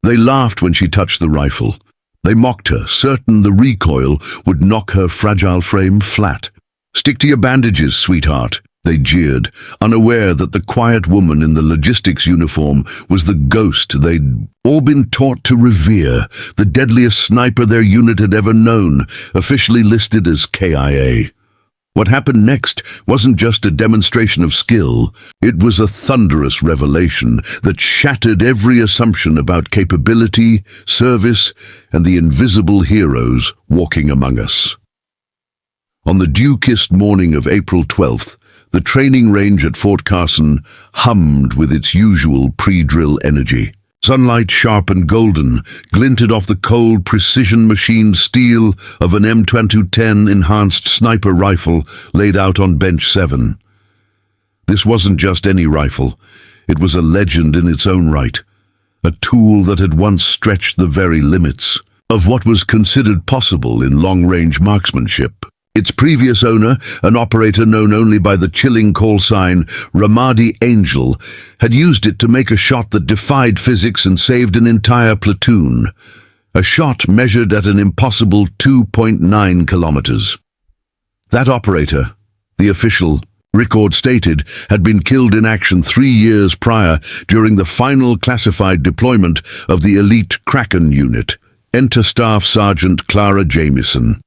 They laughed when she touched the rifle. They mocked her, certain the recoil would knock her fragile frame flat. "Stick to your bandages, sweetheart," they jeered, unaware that the quiet woman in the logistics uniform was the ghost they'd all been taught to revere, the deadliest sniper their unit had ever known, officially listed as KIA. What happened next wasn't just a demonstration of skill, it was a thunderous revelation that shattered every assumption about capability, service, and the invisible heroes walking among us. On the dew-kissed morning of April 12th, the training range at Fort Carson hummed with its usual pre-drill energy. Sunlight, sharp and golden, glinted off the cold, precision-machined steel of an M2010 Enhanced Sniper Rifle laid out on Bench 7. This wasn't just any rifle. It was a legend in its own right, a tool that had once stretched the very limits of what was considered possible in long-range marksmanship. Its previous owner, an operator known only by the chilling call sign Ramadi Angel, had used it to make a shot that defied physics and saved an entire platoon. A shot measured at an impossible 2.9 kilometers. That operator, the official record stated, had been killed in action 3 years prior during the final classified deployment of the elite Kraken Unit. Enter Staff Sergeant Clara Jamieson.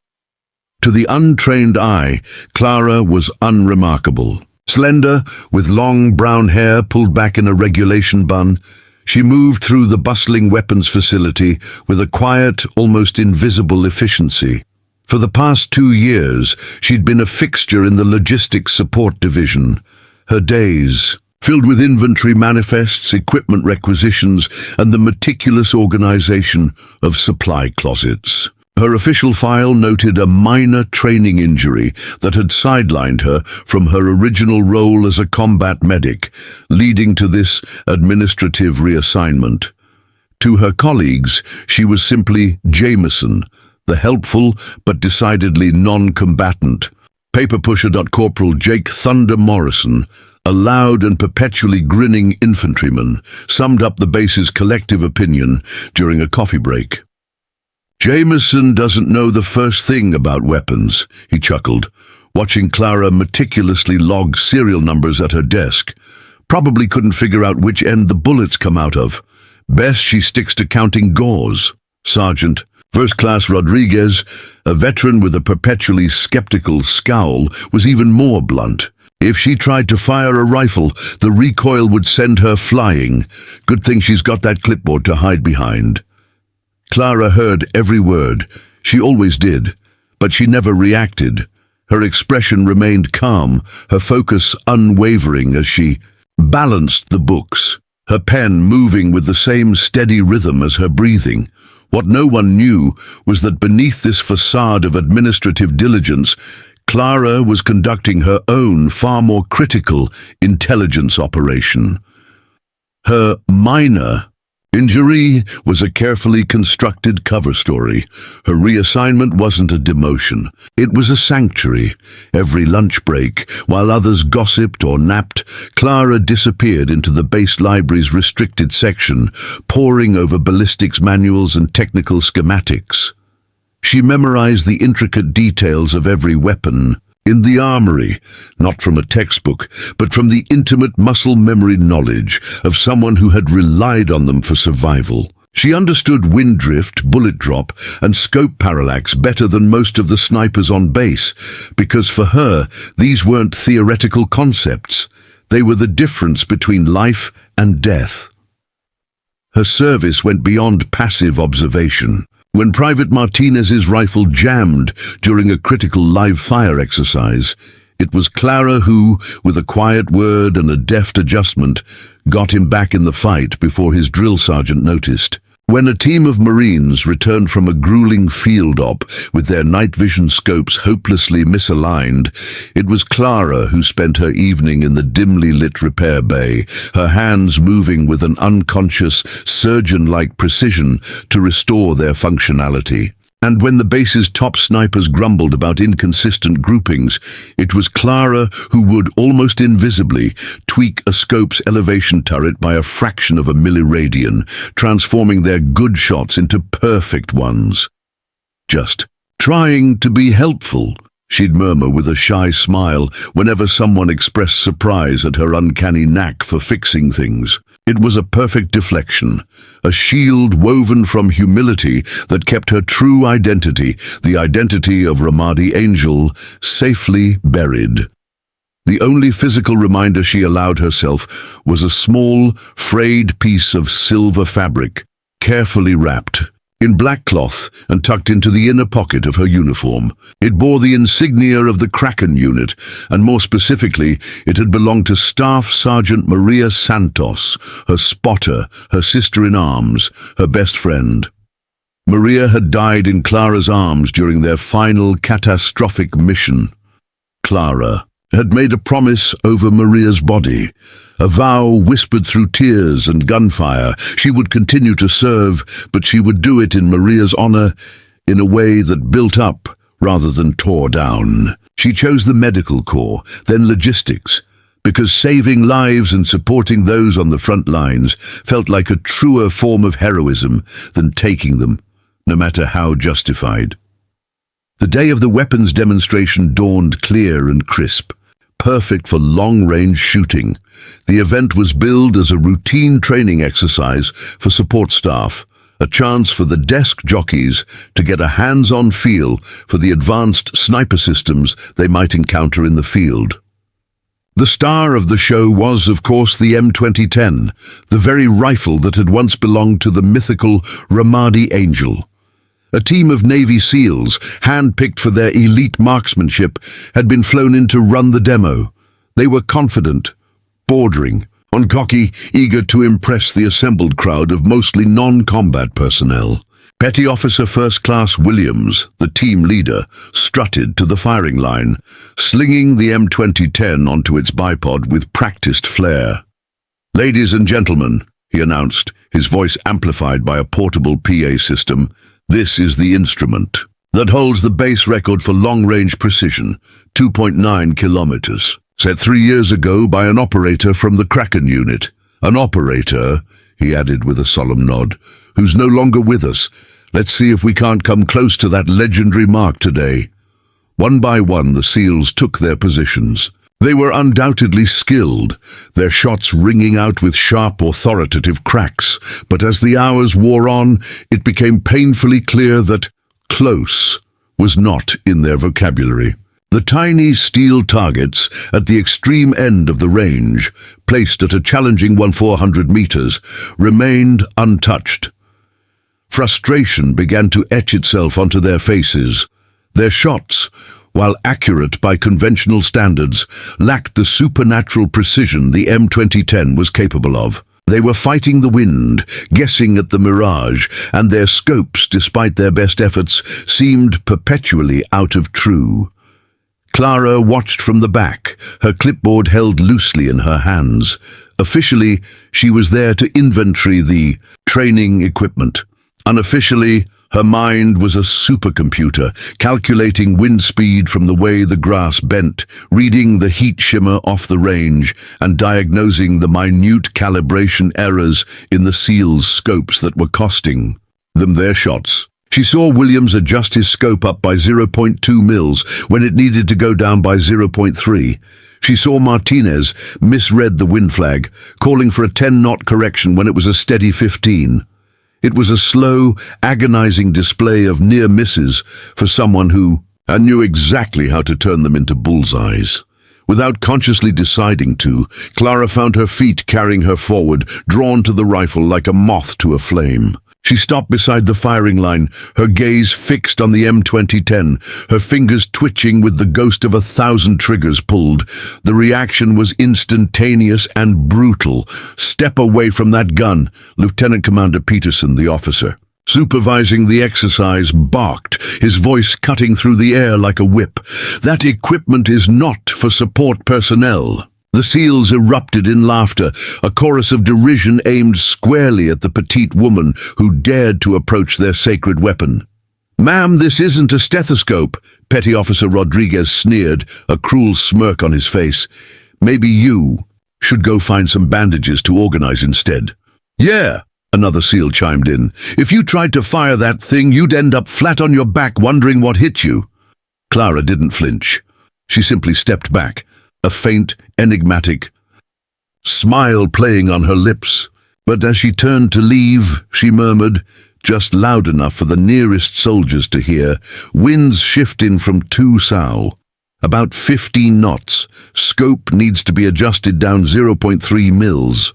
To the untrained eye, Clara was unremarkable. Slender, with long brown hair pulled back in a regulation bun, she moved through the bustling weapons facility with a quiet, almost invisible efficiency. For the past 2 years, she'd been a fixture in the logistics support division. Her days, filled with inventory manifests, equipment requisitions, and the meticulous organization of supply closets. Her official file noted a minor training injury that had sidelined her from her original role as a combat medic, leading to this administrative reassignment. To her colleagues, she was simply Jameson, the helpful but decidedly non-combatant. Paper pusher. Corporal Jake Thunder Morrison, a loud and perpetually grinning infantryman, summed up the base's collective opinion during a coffee break. "Jameson doesn't know the first thing about weapons," he chuckled, watching Clara meticulously log serial numbers at her desk. "Probably couldn't figure out which end the bullets come out of. Best she sticks to counting gauze." Sergeant First Class Rodriguez, a veteran with a perpetually skeptical scowl, was even more blunt. "If she tried to fire a rifle, the recoil would send her flying. Good thing she's got that clipboard to hide behind." Clara heard every word. She always did, but she never reacted. Her expression remained calm, her focus unwavering as she balanced the books, her pen moving with the same steady rhythm as her breathing. What no one knew was that beneath this facade of administrative diligence, Clara was conducting her own far more critical intelligence operation. Her minor injury was a carefully constructed cover story. Her reassignment wasn't a demotion. It was a sanctuary. Every lunch break, while others gossiped or napped, Clara disappeared into the base library's restricted section, poring over ballistics manuals and technical schematics. She memorized the intricate details of every weapon in the armory, not from a textbook, but from the intimate muscle memory knowledge of someone who had relied on them for survival. She understood wind drift, bullet drop, and scope parallax better than most of the snipers on base, because for her, these weren't theoretical concepts. They were the difference between life and death. Her service went beyond passive observation. When Private Martinez's rifle jammed during a critical live-fire exercise, it was Clara who, with a quiet word and a deft adjustment, got him back in the fight before his drill sergeant noticed. When a team of Marines returned from a grueling field op with their night vision scopes hopelessly misaligned, it was Clara who spent her evening in the dimly lit repair bay, her hands moving with an unconscious, surgeon-like precision to restore their functionality. And when the base's top snipers grumbled about inconsistent groupings, it was Clara who would, almost invisibly, tweak a scope's elevation turret by a fraction of a milliradian, transforming their good shots into perfect ones. "Just trying to be helpful," she'd murmur with a shy smile whenever someone expressed surprise at her uncanny knack for fixing things. It was a perfect deflection, a shield woven from humility that kept her true identity, the identity of Ramadi Angel, safely buried. The only physical reminder she allowed herself was a small, frayed piece of silver fabric, carefully wrapped in black cloth and tucked into the inner pocket of her uniform. It bore the insignia of the Kraken Unit, and more specifically, it had belonged to Staff Sergeant Maria Santos, her spotter, her sister-in-arms, her best friend. Maria had died in Clara's arms during their final catastrophic mission. Clara had made a promise over Maria's body, a vow whispered through tears and gunfire. She would continue to serve, but she would do it in Maria's honor, in a way that built up rather than tore down. She chose the medical corps, then logistics, because saving lives and supporting those on the front lines felt like a truer form of heroism than taking them, no matter how justified. The day of the weapons demonstration dawned clear and crisp, perfect for long-range shooting. The event was billed as a routine training exercise for support staff, a chance for the desk jockeys to get a hands-on feel for the advanced sniper systems they might encounter in the field. The star of the show was, of course, the M2010, the very rifle that had once belonged to the mythical Ramadi Angel. A team of Navy SEALs, hand-picked for their elite marksmanship, had been flown in to run the demo. They were confident, bordering on cocky, eager to impress the assembled crowd of mostly non-combat personnel. Petty Officer First Class Williams, the team leader, strutted to the firing line, slinging the M2010 onto its bipod with practiced flair. "Ladies and gentlemen," he announced, his voice amplified by a portable PA system, "this is the instrument that holds the base record for long-range precision, 2.9 kilometers, set 3 years ago by an operator from the Kraken Unit. An operator," he added with a solemn nod, "who's no longer with us. Let's see if we can't come close to that legendary mark today." One by one, the SEALs took their positions. They were undoubtedly skilled, their shots ringing out with sharp, authoritative cracks. But as the hours wore on, it became painfully clear that close was not in their vocabulary. The tiny steel targets at the extreme end of the range, placed at a challenging 400 meters, remained untouched. Frustration began to etch itself onto their faces. Their shots, while accurate by conventional standards, lacked the supernatural precision the M2010 was capable of. They were fighting the wind, guessing at the mirage, and their scopes, despite their best efforts, seemed perpetually out of true. Clara watched from the back, her clipboard held loosely in her hands. Officially, she was there to inventory the training equipment. Unofficially, her mind was a supercomputer, calculating wind speed from the way the grass bent, reading the heat shimmer off the range, and diagnosing the minute calibration errors in the SEALs' scopes that were costing them their shots. She saw Williams adjust his scope up by 0.2 mils when it needed to go down by 0.3. She saw Martinez misread the wind flag, calling for a 10-knot correction when it was a steady 15. It was a slow, agonizing display of near misses for someone who knew exactly how to turn them into bullseyes. Without consciously deciding to, Clara found her feet carrying her forward, drawn to the rifle like a moth to a flame. She stopped beside the firing line, her gaze fixed on the M2010, her fingers twitching with the ghost of 1,000 triggers pulled. The reaction was instantaneous and brutal. "Step away from that gun," Lieutenant Commander Peterson, the officer, supervising the exercise, barked, his voice cutting through the air like a whip. "That equipment is not for support personnel." The SEALs erupted in laughter, a chorus of derision aimed squarely at the petite woman who dared to approach their sacred weapon. "Ma'am, this isn't a stethoscope," Petty Officer Rodriguez sneered, a cruel smirk on his face. "Maybe you should go find some bandages to organize instead." "Yeah," another SEAL chimed in. "If you tried to fire that thing, you'd end up flat on your back wondering what hit you." Clara didn't flinch. She simply stepped back, a faint, enigmatic smile playing on her lips. But as she turned to leave, she murmured, just loud enough for the nearest soldiers to hear, "Winds shifting from 2 sou. About 15 knots. Scope needs to be adjusted down 0.3 mils.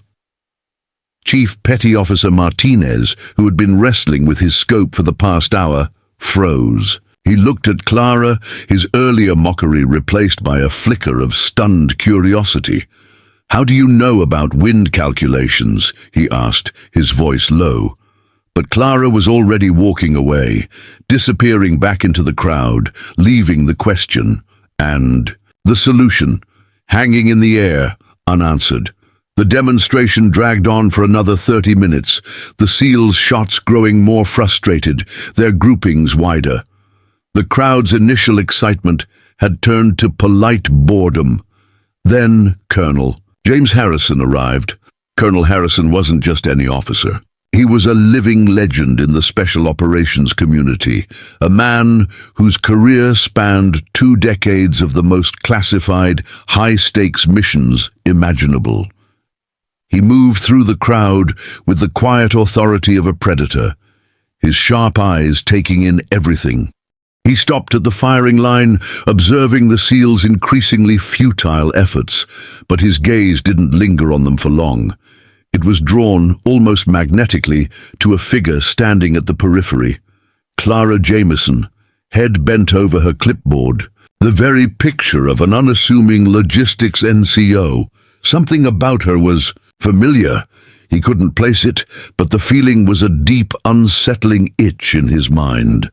Chief Petty Officer Martinez, who had been wrestling with his scope for the past hour, froze. He looked at Clara, his earlier mockery replaced by a flicker of stunned curiosity. "How do you know about wind calculations?" he asked, his voice low. But Clara was already walking away, disappearing back into the crowd, leaving the question and the solution hanging in the air, unanswered. The demonstration dragged on for another 30 minutes, the SEALs' shots growing more frustrated, their groupings wider. The crowd's initial excitement had turned to polite boredom. Then Colonel James Harrison arrived. Colonel Harrison wasn't just any officer. He was a living legend in the special operations community, a man whose career spanned 2 decades of the most classified, high-stakes missions imaginable. He moved through the crowd with the quiet authority of a predator, his sharp eyes taking in everything. He stopped at the firing line, observing the SEALs' increasingly futile efforts, but his gaze didn't linger on them for long. It was drawn, almost magnetically, to a figure standing at the periphery. Clara Jameson, head bent over her clipboard, the very picture of an unassuming logistics NCO. Something about her was familiar. He couldn't place it, but the feeling was a deep, unsettling itch in his mind.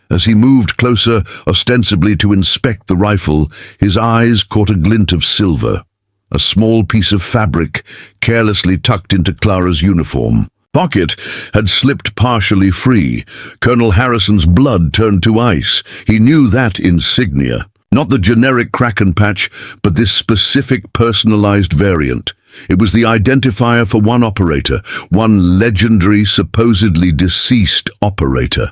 As he moved closer, ostensibly to inspect the rifle, his eyes caught a glint of silver, a small piece of fabric carelessly tucked into Clara's uniform. Pocket had slipped partially free. Colonel Harrison's blood turned to ice. He knew that insignia. Not the generic Kraken patch, but this specific personalized variant. It was the identifier for one operator, one legendary, supposedly deceased operator.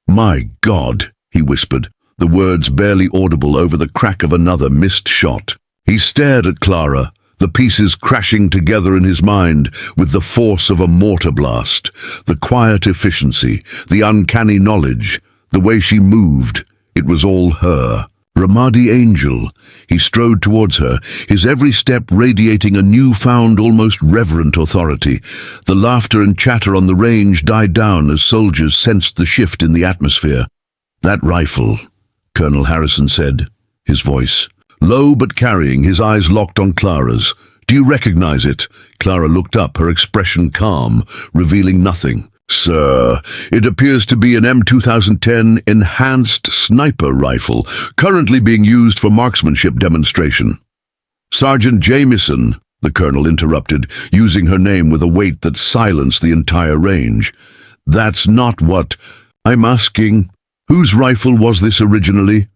"My God," he whispered, the words barely audible over the crack of another missed shot. He stared at Clara, the pieces crashing together in his mind with the force of a mortar blast, the quiet efficiency, the uncanny knowledge, the way she moved. It was all her. Ramadi Angel. He strode towards her, his every step radiating a newfound, almost reverent authority. The laughter and chatter on the range died down as soldiers sensed the shift in the atmosphere. "That rifle," Colonel Harrison said, his voice low but carrying, his eyes locked on Clara's. "Do you recognize it?" Clara looked up, her expression calm, revealing nothing. "Sir, it appears to be an M2010 Enhanced Sniper Rifle, currently being used for marksmanship demonstration." "Sergeant Jameson," the colonel interrupted, using her name with a weight that silenced the entire range. "That's not what I'm asking. Whose rifle was this originally?"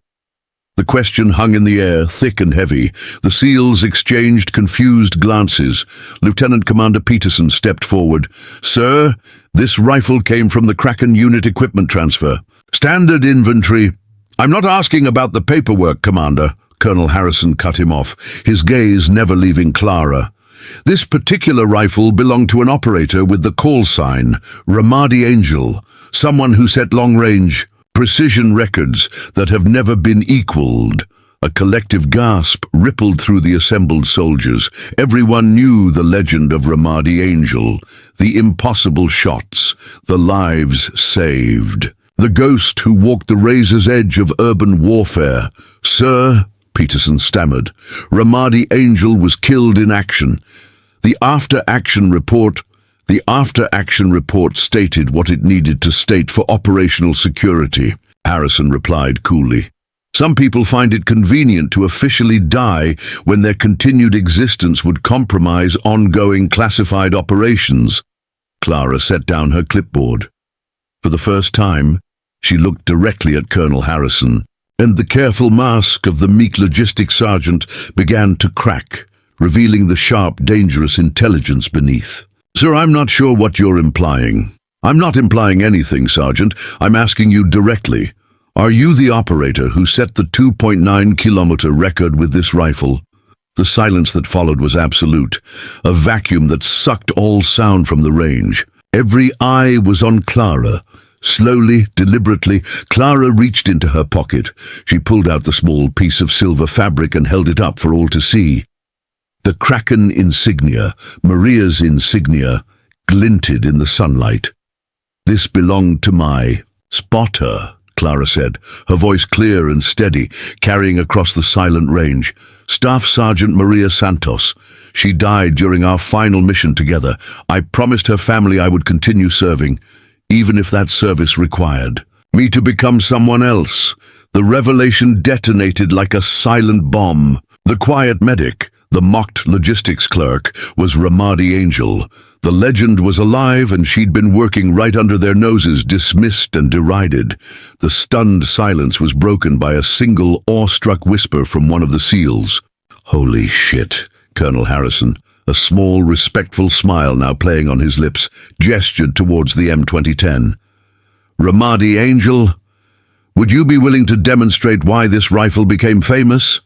The question hung in the air, thick and heavy. The SEALs exchanged confused glances. Lieutenant Commander Peterson stepped forward. "Sir, this rifle came from the Kraken Unit equipment transfer. Standard inventory." "I'm not asking about the paperwork, Commander," Colonel Harrison cut him off, his gaze never leaving Clara. "This particular rifle belonged to an operator with the call sign, Ramadi Angel, someone who set long-range precision records that have never been equaled." A collective gasp rippled through the assembled soldiers. Everyone knew the legend of Ramadi Angel, the impossible shots, the lives saved. The ghost who walked the razor's edge of urban warfare. "Sir," Peterson stammered, "Ramadi Angel was killed in action. The after-action report stated what it needed to state for operational security," Harrison replied coolly. "Some people find it convenient to officially die when their continued existence would compromise ongoing classified operations." Clara set down her clipboard. For the first time, She looked directly at Colonel Harrison, and the careful mask of the meek logistics sergeant began to crack, revealing the sharp, dangerous intelligence beneath. "Sir, I'm not sure what you're implying." "I'm not implying anything, Sergeant. I'm asking you directly. Are you the operator who set the 2.9-kilometer record with this rifle?" The silence that followed was absolute, a vacuum that sucked all sound from the range. Every eye was on Clara. Slowly, deliberately, Clara reached into her pocket. She pulled out the small piece of silver fabric and held it up for all to see. The Kraken insignia, Maria's insignia, glinted in the sunlight. "This belonged to my spotter," Clara said, her voice clear and steady, carrying across the silent range. "Staff Sergeant Maria Santos. She died during our final mission together. I promised her family I would continue serving, even if that service required me to become someone else." The revelation detonated like a silent bomb. The quiet medic, the mocked logistics clerk, was Ramadi Angel. The legend was alive, and she'd been working right under their noses, dismissed and derided. The stunned silence was broken by a single awestruck whisper from one of the SEALs. "Holy shit," Colonel Harrison, a small, respectful smile now playing on his lips, gestured towards the M2010. "Ramadi Angel, would you be willing to demonstrate why this rifle became famous?"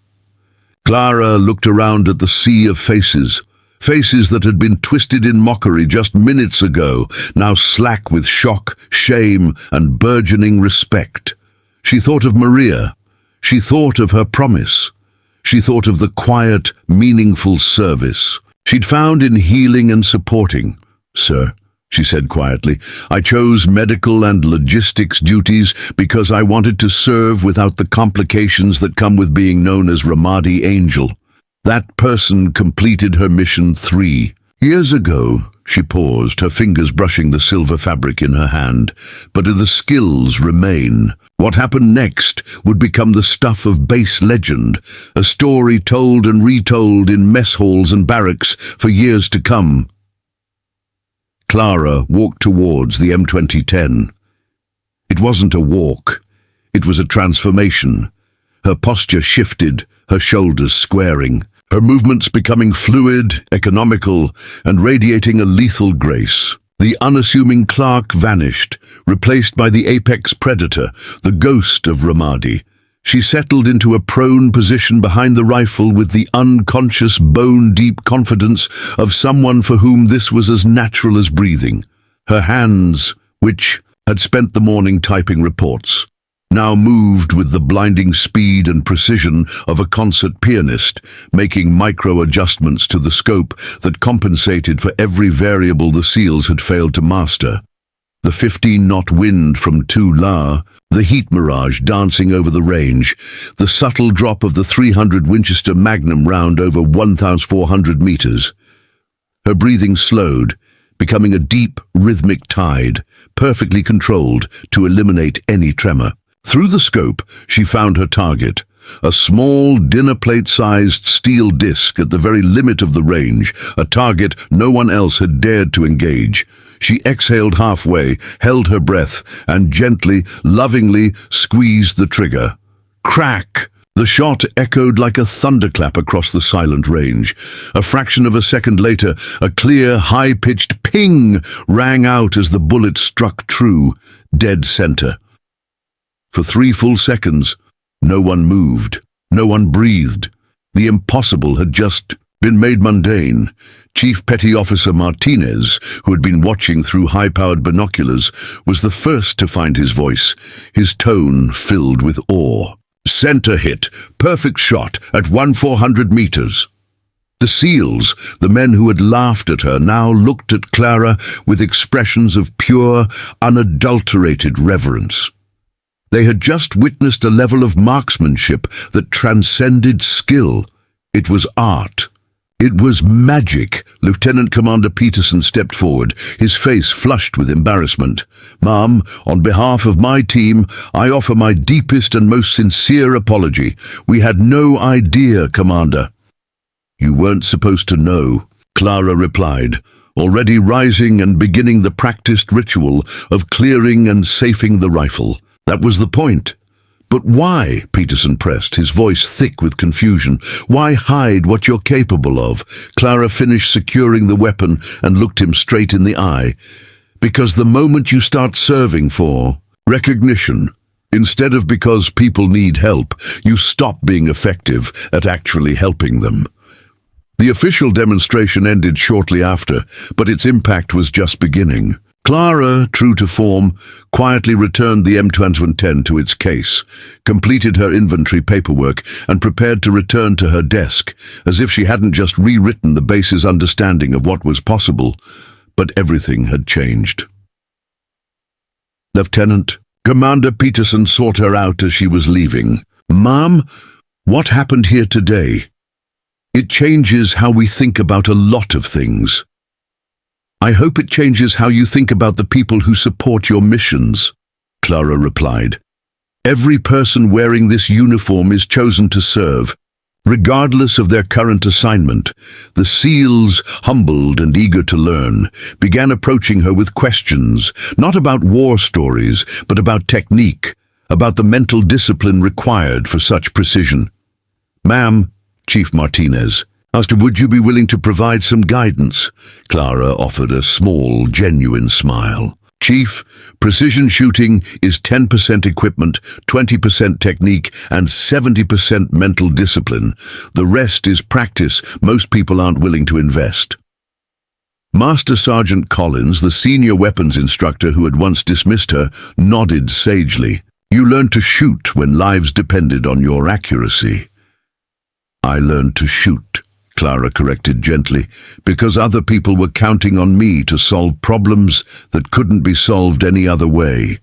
Clara looked around at the sea of faces. Faces that had been twisted in mockery just minutes ago, now slack with shock, shame, and burgeoning respect. She thought of Maria. She thought of her promise. She thought of the quiet, meaningful service she'd found in healing and supporting. "Sir," she said quietly, "I chose medical and logistics duties because I wanted to serve without the complications that come with being known as Ramadi Angel. That person completed her mission 3 years ago." She paused, her fingers brushing the silver fabric in her hand. "But the skills remain. What happened next would become the stuff of base legend, a story told and retold in mess halls and barracks for years to come." Clara walked towards the M2010. It wasn't a walk. It was a transformation. Her posture shifted, her shoulders squaring, her movements becoming fluid, economical, and radiating a lethal grace. The unassuming Clark vanished, replaced by the apex predator, the ghost of Ramadi. She settled into a prone position behind the rifle with the unconscious, bone-deep confidence of someone for whom this was as natural as breathing. Her hands, which had spent the morning typing reports, now moved with the blinding speed and precision of a concert pianist, making micro-adjustments to the scope that compensated for every variable the SEALs had failed to master. The 15-knot wind from Tula, the heat mirage dancing over the range, the subtle drop of the 300 Winchester Magnum round over 1,400 meters. Her breathing slowed, becoming a deep, rhythmic tide, perfectly controlled to eliminate any tremor. Through the scope, she found her target, a small dinner-plate-sized steel disc at the very limit of the range, a target no one else had dared to engage. She exhaled halfway, held her breath, and gently, lovingly squeezed the trigger. Crack! The shot echoed like a thunderclap across the silent range. A fraction of a second later, a clear, high-pitched ping rang out as the bullet struck true, dead center. For 3 full seconds, no one moved, no one breathed. The impossible had just been made mundane. Chief Petty Officer Martinez, who had been watching through high-powered binoculars, was the first to find his voice, his tone filled with awe. "Center hit, perfect shot at 1,400 meters." The SEALs, the men who had laughed at her, now looked at Clara with expressions of pure, unadulterated reverence. They had just witnessed a level of marksmanship that transcended skill. It was art. It was magic. Lieutenant Commander Peterson stepped forward, his face flushed with embarrassment. "Ma'am, on behalf of my team, I offer my deepest and most sincere apology. We had no idea, Commander." "You weren't supposed to know," Clara replied, already rising and beginning the practiced ritual of clearing and safing the rifle. That was the point. But why? Peterson pressed, his voice thick with confusion. Why hide what you're capable of? Clara finished securing the weapon and looked him straight in the eye. Because the moment you start serving for recognition, instead of because people need help, you stop being effective at actually helping them. The official demonstration ended shortly after, but its impact was just beginning. Clara, true to form, quietly returned the M2010 to its case, completed her inventory paperwork, and prepared to return to her desk, as if she hadn't just rewritten the base's understanding of what was possible, but everything had changed. Lieutenant, Commander Peterson sought her out as she was leaving. Ma'am, what happened here today? It changes how we think about a lot of things. I hope it changes how you think about the people who support your missions, Clara replied. Every person wearing this uniform is chosen to serve, regardless of their current assignment. The SEALs, humbled and eager to learn, began approaching her with questions, not about war stories, but about technique, about the mental discipline required for such precision. Ma'am, Chief Martinez asked, would you be willing to provide some guidance? Clara offered a small, genuine smile. Chief, precision shooting is 10% equipment, 20% technique, and 70% mental discipline. The rest is practice most people aren't willing to invest. Master Sergeant Collins, the senior weapons instructor who had once dismissed her, nodded sagely. You learned to shoot when lives depended on your accuracy. I learned to shoot, Clara corrected gently, because other people were counting on me to solve problems that couldn't be solved any other way.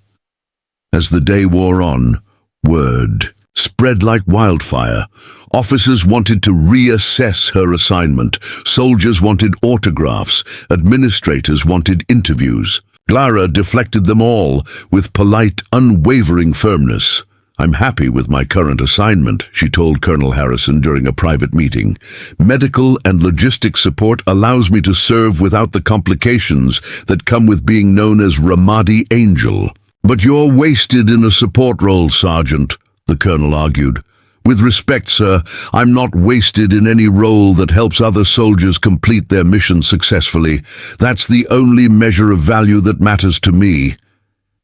As the day wore on, word spread like wildfire. Officers wanted to reassess her assignment. Soldiers wanted autographs. Administrators wanted interviews. Clara deflected them all with polite, unwavering firmness. I'm happy with my current assignment, she told Colonel Harrison during a private meeting. Medical and logistic support allows me to serve without the complications that come with being known as Ramadi Angel. But you're wasted in a support role, Sergeant, the colonel argued. With respect, sir, I'm not wasted in any role that helps other soldiers complete their mission successfully. That's the only measure of value that matters to me.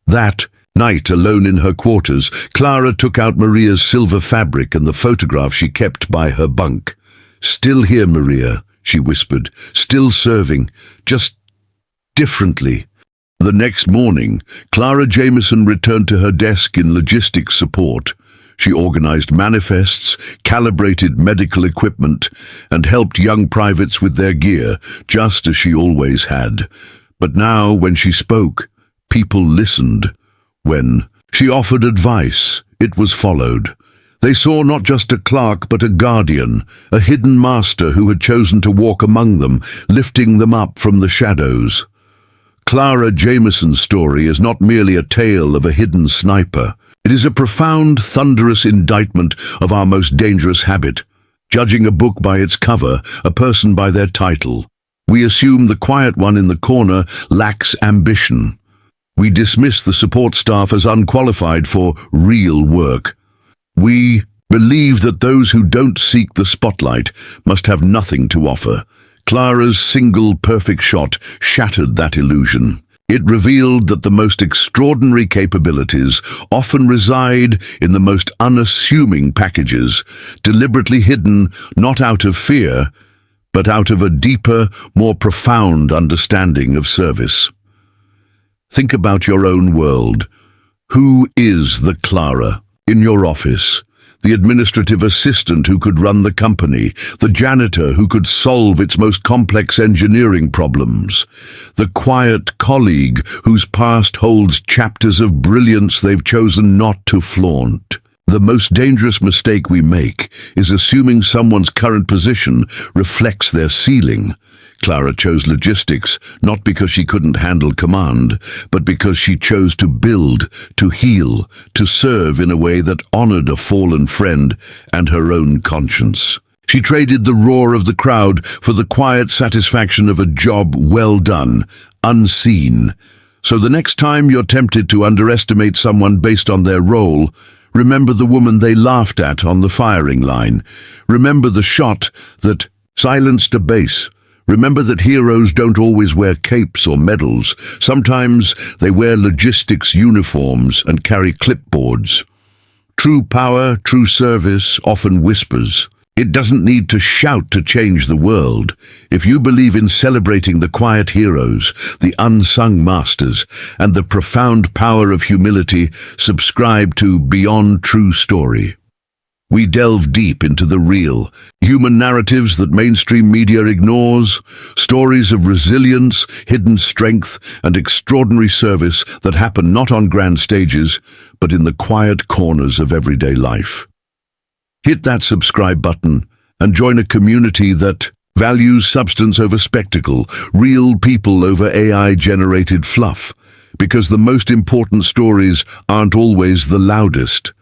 That night, alone in her quarters, Clara took out Maria's silver fabric and the photograph she kept by her bunk. Still here, Maria, she whispered. Still serving, just differently. The next morning, Clara Jameson returned to her desk in logistics support. She organized manifests, calibrated medical equipment, and helped young privates with their gear, just as she always had. But now, when she spoke, people listened. When she offered advice, it was followed. They saw not just a clerk but a guardian, a hidden master who had chosen to walk among them, lifting them up from the shadows. Clara Jameson's story is not merely a tale of a hidden sniper. It is a profound, thunderous indictment of our most dangerous habit, judging a book by its cover, a person by their title. We assume the quiet one in the corner lacks ambition. We dismiss the support staff as unqualified for real work. We believe that those who don't seek the spotlight must have nothing to offer. Clara's single perfect shot shattered that illusion. It revealed that the most extraordinary capabilities often reside in the most unassuming packages, deliberately hidden not out of fear, but out of a deeper, more profound understanding of service. Think about your own world. Who is the Clara in your office? The administrative assistant who could run the company, the janitor who could solve its most complex engineering problems, the quiet colleague whose past holds chapters of brilliance they've chosen not to flaunt. The most dangerous mistake we make is assuming someone's current position reflects their ceiling. Clara chose logistics, not because she couldn't handle command, but because she chose to build, to heal, to serve in a way that honored a fallen friend and her own conscience. She traded the roar of the crowd for the quiet satisfaction of a job well done, unseen. So the next time you're tempted to underestimate someone based on their role, remember the woman they laughed at on the firing line. Remember the shot that silenced a base. Remember that heroes don't always wear capes or medals. Sometimes they wear logistics uniforms and carry clipboards. True power, true service often whispers. It doesn't need to shout to change the world. If you believe in celebrating the quiet heroes, the unsung masters, and the profound power of humility, subscribe to Beyond True Story. We delve deep into the real, human narratives that mainstream media ignores, stories of resilience, hidden strength, and extraordinary service that happen not on grand stages, but in the quiet corners of everyday life. Hit that subscribe button and join a community that values substance over spectacle, real people over AI-generated fluff, because the most important stories aren't always the loudest.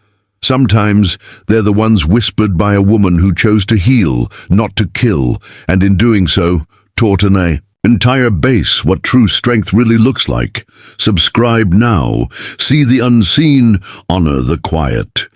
Sometimes they're the ones whispered by a woman who chose to heal, not to kill, and in doing so, taught an entire base what true strength really looks like. Subscribe now. See the unseen, honor the quiet.